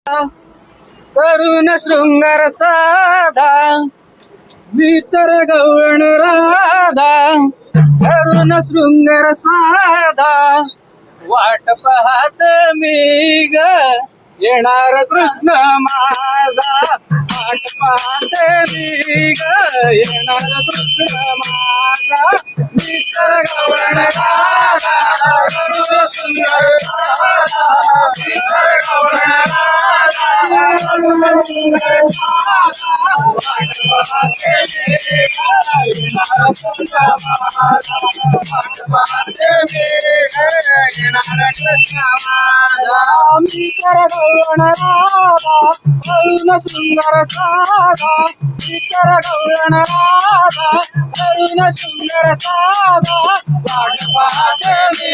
करुण शृंगार साधा भीतर गवळण राधा करुण शृंगार साधा वाट पाहत मी ग येणार कृष्ण माझा वाट पाहत मी ग येणार कृष्ण माझा भीतर गवळण राधा करुण शृंगार साधा भीतर गवळण सुंदर साधा इतर गवळण राधा करुण सुंदर साधा वाट पाहते मी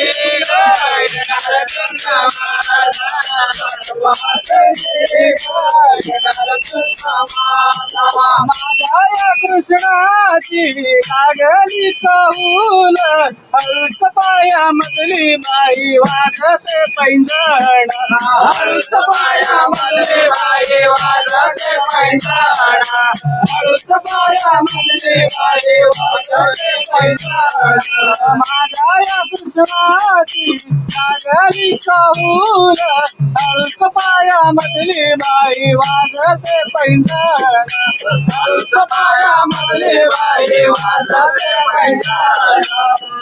माझ्या कृष्णाची लागली कौल हळूच पायामधली बाई वाजते पैंजण हळूच पायामधली बाई वाजते पैंजण हळूच पायामधली बाई वाजते पैंजण माझ्या कृष्णाची लागली कौल हळूच पायामधली बाई वाजते पैंजण हळूच पायामधली बाई वाजते पैंजण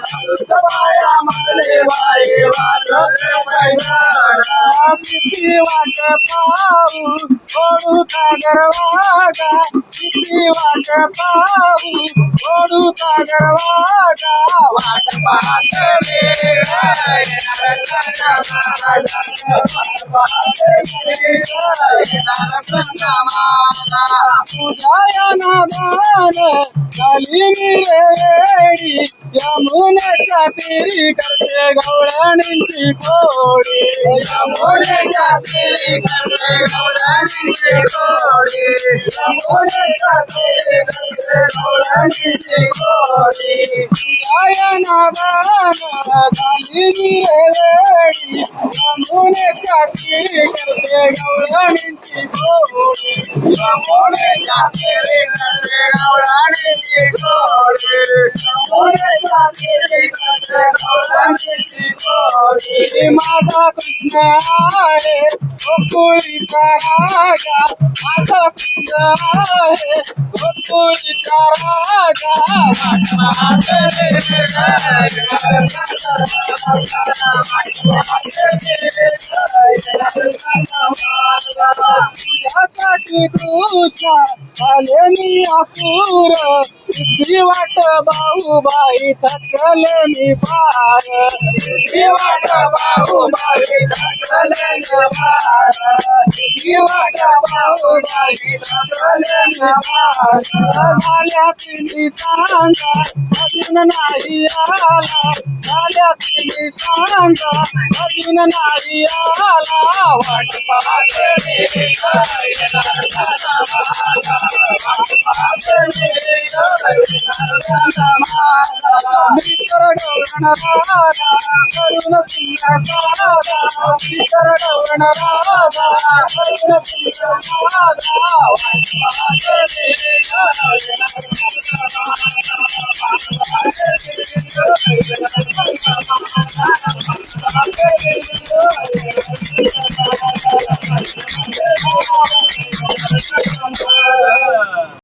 हळूच पायामधली बाई वाजते पैंजण किती वाट पाहू ओढू गरवागा किती वाट पाहू ओढू गरवागा वाट पाहते तुझ्या नादान झाली मी रेडी यमुनेच्या तीरी करते गवळणींची कोडी यमुनेच्या तीरी करते गवळणींची कोडी यमुनेच्या तीरी करते गवळणींची कोडी तुझ्या नादान झाली मी रेडी यमुनेच्या तीरी करते गवळणींची कोडी यमुनेच्या तीरी करते गवळणींची कोडी यमुनेच्या तीरी करते गवळणींची कोडी माझा कृष्ण आहे गोकुळीचा राजा माझा कृष्ण आहे गोकुळीचा राजा तुझ्यासाठी कृष्ण आले मी आतुर तुझी वाट बाई थकले मी पार तुझी वाट बाई थकले मी पार तुझी वाट बाई थकले मी पार झाल्या तुम्ही सांगा अजून नाही आला झाल्या तुम्ही सांगा अजून नाही आला वाट पाहते भीतर गवळण राधा करुण सुंदर साधा भीतर गवळण राधा करुण सुंदर साधा वाट पाहते